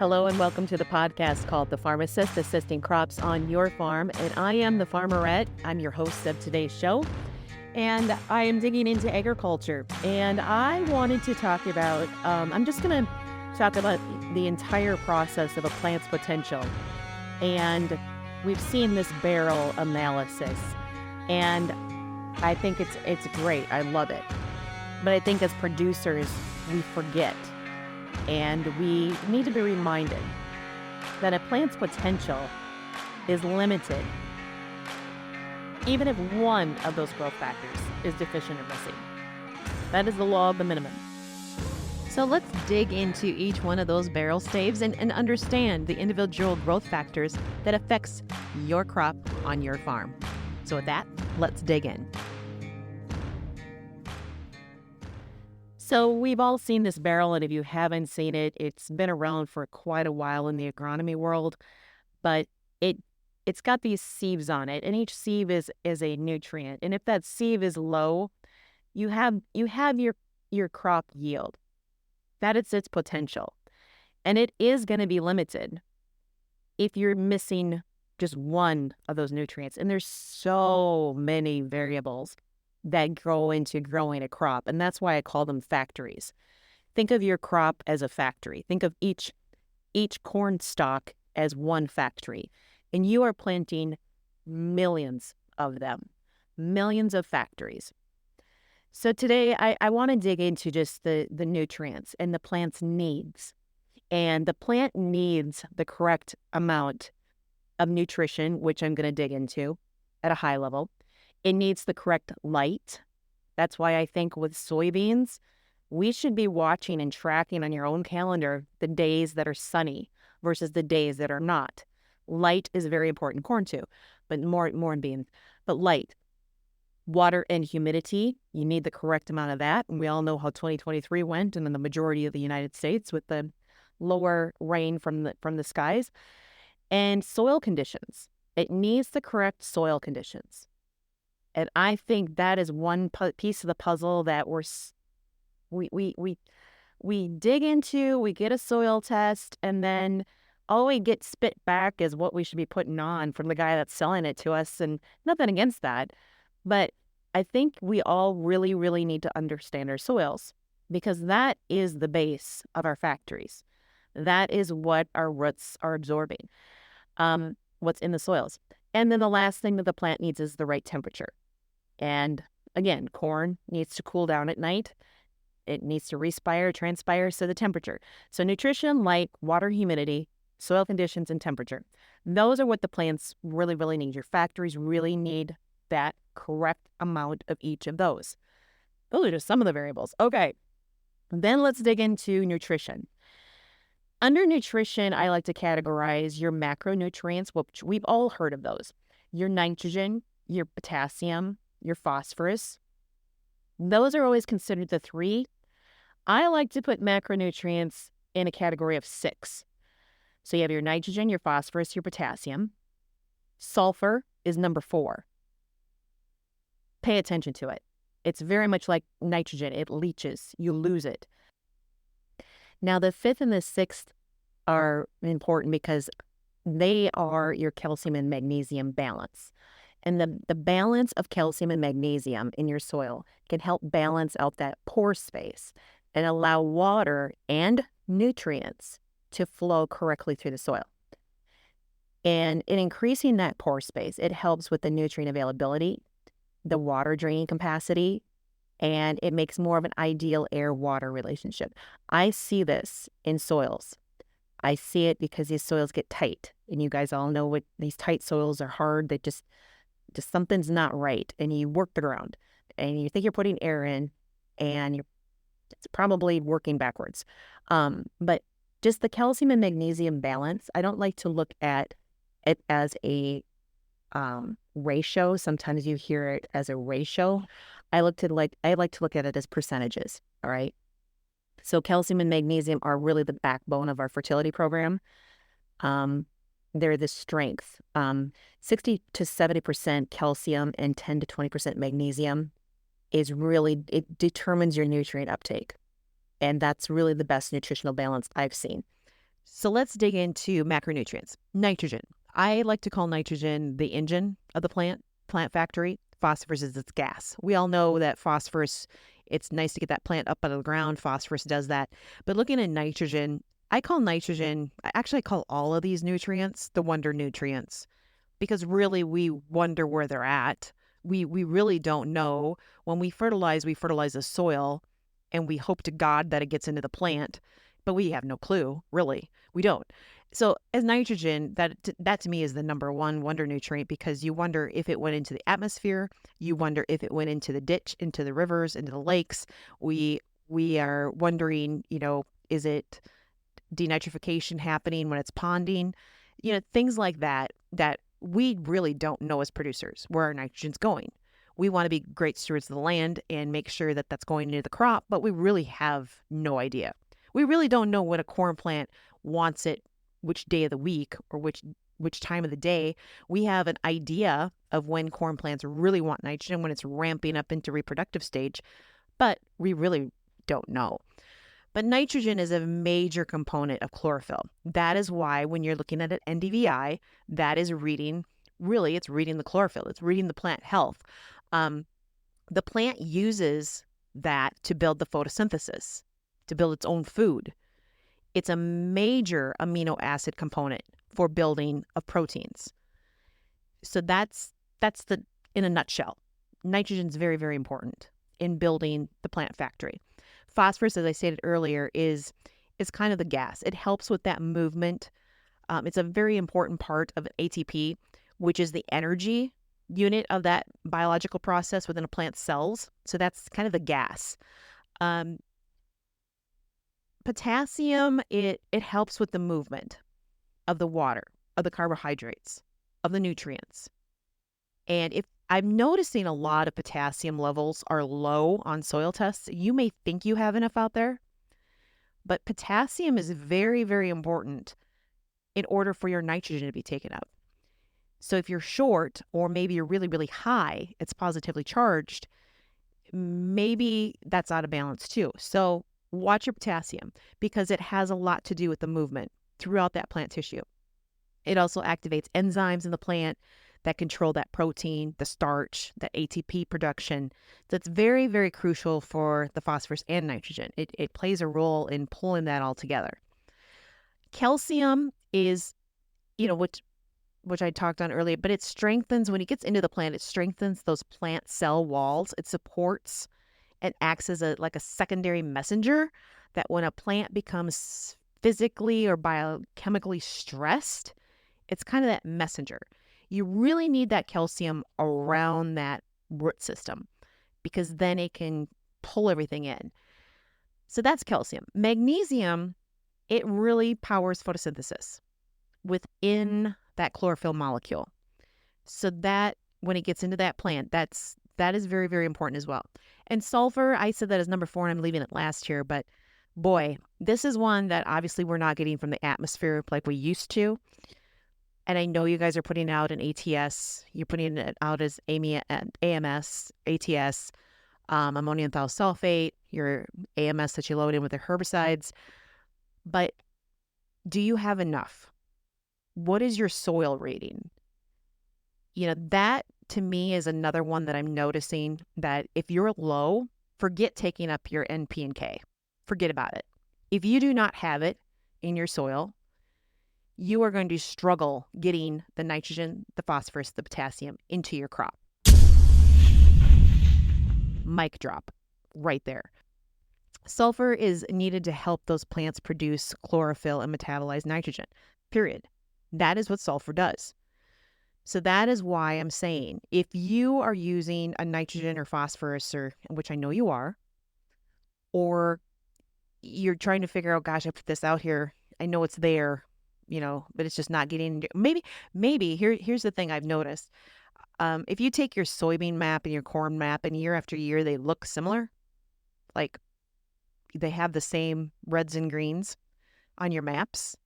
Hello and welcome to the podcast called The Pharmacist, assisting crops on your farm. And I am the Farmerette. I'm your host of today's show. And I am digging into agriculture. And I wanted to talk about, I'm just going to talk about the entire process of a plant's potential. And we've seen this barrel analysis. And I think it's great. I love it. But I think as producers, we forget. And we need to be reminded that a plant's potential is limited, even if one of those growth factors is deficient or missing. That is the law of the minimum. So let's dig into each one of those barrel staves and understand the individual growth factors that affects your crop on your farm. So with that, let's dig in. So we've all seen this barrel, and if you haven't seen it, it's been around for quite a while in the agronomy world, but it's got these sieves on it, and each sieve is a nutrient. And if that sieve is low, you have your crop yield. That is its potential. And it is going to be limited if you're missing just one of those nutrients. And there's so many variables that go into growing a crop. And that's why I call them factories. Think of your crop as a factory. Think of each corn stalk as one factory. And you are planting millions of them, millions of factories. So today I want to dig into just the nutrients and the plant's needs. And the plant needs the correct amount of nutrition, which I'm going to dig into at a high level. It needs the correct light. That's why I think with soybeans, we should be watching and tracking on your own calendar the days that are sunny versus the days that are not. Light is very important, corn too, but more in beans. But light, water and humidity, you need the correct amount of that. And we all know how 2023 went and in the majority of the United States with the lower rain from the skies. And soil conditions. It needs the correct soil conditions. And I think that is one piece of the puzzle that we dig into. We get a soil test, and then all we get spit back is what we should be putting on from the guy that's selling it to us. And nothing against that, but I think we all really, really need to understand our soils, because that is the base of our factories. That is what our roots are absorbing, what's in the soils. And then the last thing that the plant needs is the right temperature. And again, corn needs to cool down at night. It needs to transpire, so the temperature. So nutrition, light, water, humidity, soil conditions, and temperature. Those are what the plants really, really need. Your factories really need that correct amount of each of those. Those are just some of the variables. Okay, then let's dig into nutrition. Under nutrition, I like to categorize your macronutrients, which we've all heard of those. Your nitrogen, your potassium, your phosphorus. Those are always considered the three. I like to put macronutrients in a category of 6. So you have your nitrogen, your phosphorus, your potassium. Sulfur is number 4. Pay attention to it. It's very much like nitrogen. It leaches. You lose it. Now, the 5th and the 6th are important because they are your calcium and magnesium balance. And the balance of calcium and magnesium in your soil can help balance out that pore space and allow water and nutrients to flow correctly through the soil. And in increasing that pore space, it helps with the nutrient availability, the water draining capacity, and it makes more of an ideal air-water relationship. I see this in soils. I see it because these soils get tight. And you guys all know what these tight soils are hard. They just something's not right, and you work the ground and you think you're putting air in, and it's probably working backwards. But just the calcium and magnesium balance, I don't like to look at it as a ratio. Sometimes you hear it as a ratio. I like to look at it as percentages. All right. So calcium and magnesium are really the backbone of our fertility program. They're the strength. 60 to 70% calcium and 10 to 20% magnesium it determines your nutrient uptake. And that's really the best nutritional balance I've seen. So let's dig into macronutrients. Nitrogen. I like to call nitrogen the engine of the plant factory. Phosphorus is its gas. We all know that phosphorus, it's nice to get that plant up out of the ground. Phosphorus does that. But looking at nitrogen, I call all of these nutrients the wonder nutrients because really we wonder where they're at. We really don't know. When we fertilize the soil and we hope to God that it gets into the plant, but we have no clue, really. We don't. So as nitrogen, that to me is the number one wonder nutrient because you wonder if it went into the atmosphere, you wonder if it went into the ditch, into the rivers, into the lakes. We are wondering, is it denitrification happening when it's ponding? Things like that we really don't know as producers where our nitrogen's going. We want to be great stewards of the land and make sure that that's going into the crop, but we really have no idea. We really don't know what a corn plant wants it, which day of the week or which time of the day. We have an idea of when corn plants really want nitrogen, when it's ramping up into reproductive stage, but we really don't know. But nitrogen is a major component of chlorophyll. That is why when you're looking at an NDVI, that is it's reading the chlorophyll. It's reading the plant health. The plant uses that to build the photosynthesis, to build its own food. It's a major amino acid component for building of proteins. So that's in a nutshell. Nitrogen is very, very important in building the plant factory. Phosphorus, as I stated earlier, is kind of the gas. It helps with that movement. It's a very important part of ATP, which is the energy unit of that biological process within a plant's cells. So that's kind of the gas. Potassium, it helps with the movement of the water, of the carbohydrates, of the nutrients. And if I'm noticing a lot of potassium levels are low on soil tests, you may think you have enough out there, but potassium is very, very important in order for your nitrogen to be taken up. So if you're short, or maybe you're really, really high, it's positively charged, maybe that's out of balance too. So watch your potassium because it has a lot to do with the movement throughout that plant tissue. It also activates enzymes in the plant that control that protein, the starch, the ATP production. That's very, very crucial for the phosphorus and nitrogen. It plays a role in pulling that all together. Calcium is, which I talked on earlier, but it strengthens, when it gets into the plant, it strengthens those plant cell walls. It supports and acts as like a secondary messenger that when a plant becomes physically or biochemically stressed, it's kind of that messenger. You really need that calcium around that root system because then it can pull everything in. So that's calcium. Magnesium, it really powers photosynthesis within that chlorophyll molecule. So that when it gets into that plant, that is very, very important as well. And sulfur, I said that as number 4 and I'm leaving it last here, but boy, this is one that obviously we're not getting from the atmosphere like we used to. And I know you guys are putting out an ATS. You're putting it out as AMS, ATS, ammonium thiosulfate, your AMS that you load in with the herbicides. But do you have enough? What is your soil rating? That to me is another one that I'm noticing that if you're low, forget taking up your NP and K. Forget about it. If you do not have it in your soil, you are going to struggle getting the nitrogen, the phosphorus, the potassium into your crop. Mic drop right there. Sulfur is needed to help those plants produce chlorophyll and metabolize nitrogen, period. That is what sulfur does. So that is why I'm saying if you are using a nitrogen or phosphorus, which I know you are, or you're trying to figure out, gosh, I put this out here, I know it's there, but it's just not getting, maybe here's the thing I've noticed. If you take your soybean map and your corn map and year after year, they look similar, like they have the same reds and greens on your maps,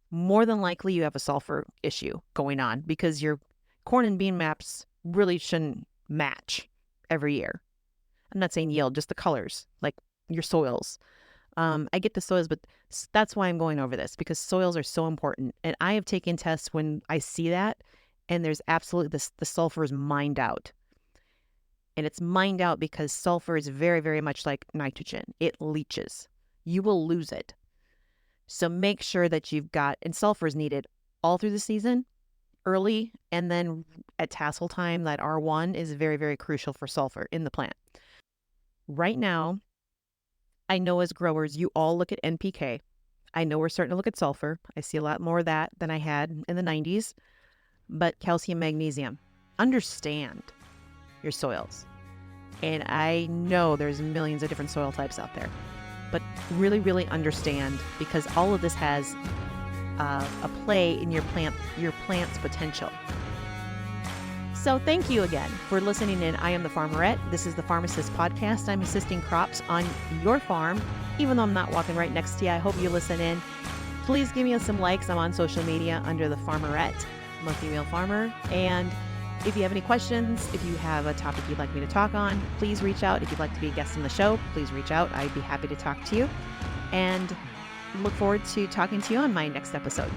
more than likely you have a sulfur issue going on because your corn and bean maps really shouldn't match every year. I'm not saying yield, just the colors, like your soils. I get the soils, but that's why I'm going over this, because soils are so important. And I have taken tests when I see that, and there's absolutely this, the sulfur is mined out. And it's mined out because sulfur is very, very much like nitrogen. It leaches. You will lose it. So make sure that you've got, and sulfur is needed all through the season, early, and then at tassel time, that R1 is very, very crucial for sulfur in the plant. Right now, I know as growers, you all look at NPK. I know we're starting to look at sulfur. I see a lot more of that than I had in the 90s. But calcium, magnesium, understand your soils. And I know there's millions of different soil types out there, but really, really understand, because all of this has a play in your plant's potential. So thank you again for listening in. I am the Farmerette. This is the Pharmacist Podcast. I'm assisting crops on your farm, even though I'm not walking right next to you. I hope you listen in. Please give me some likes. I'm on social media under the Farmerette. I'm a female farmer. And if you have any questions, if you have a topic you'd like me to talk on, please reach out. If you'd like to be a guest on the show, please reach out. I'd be happy to talk to you. And look forward to talking to you on my next episode.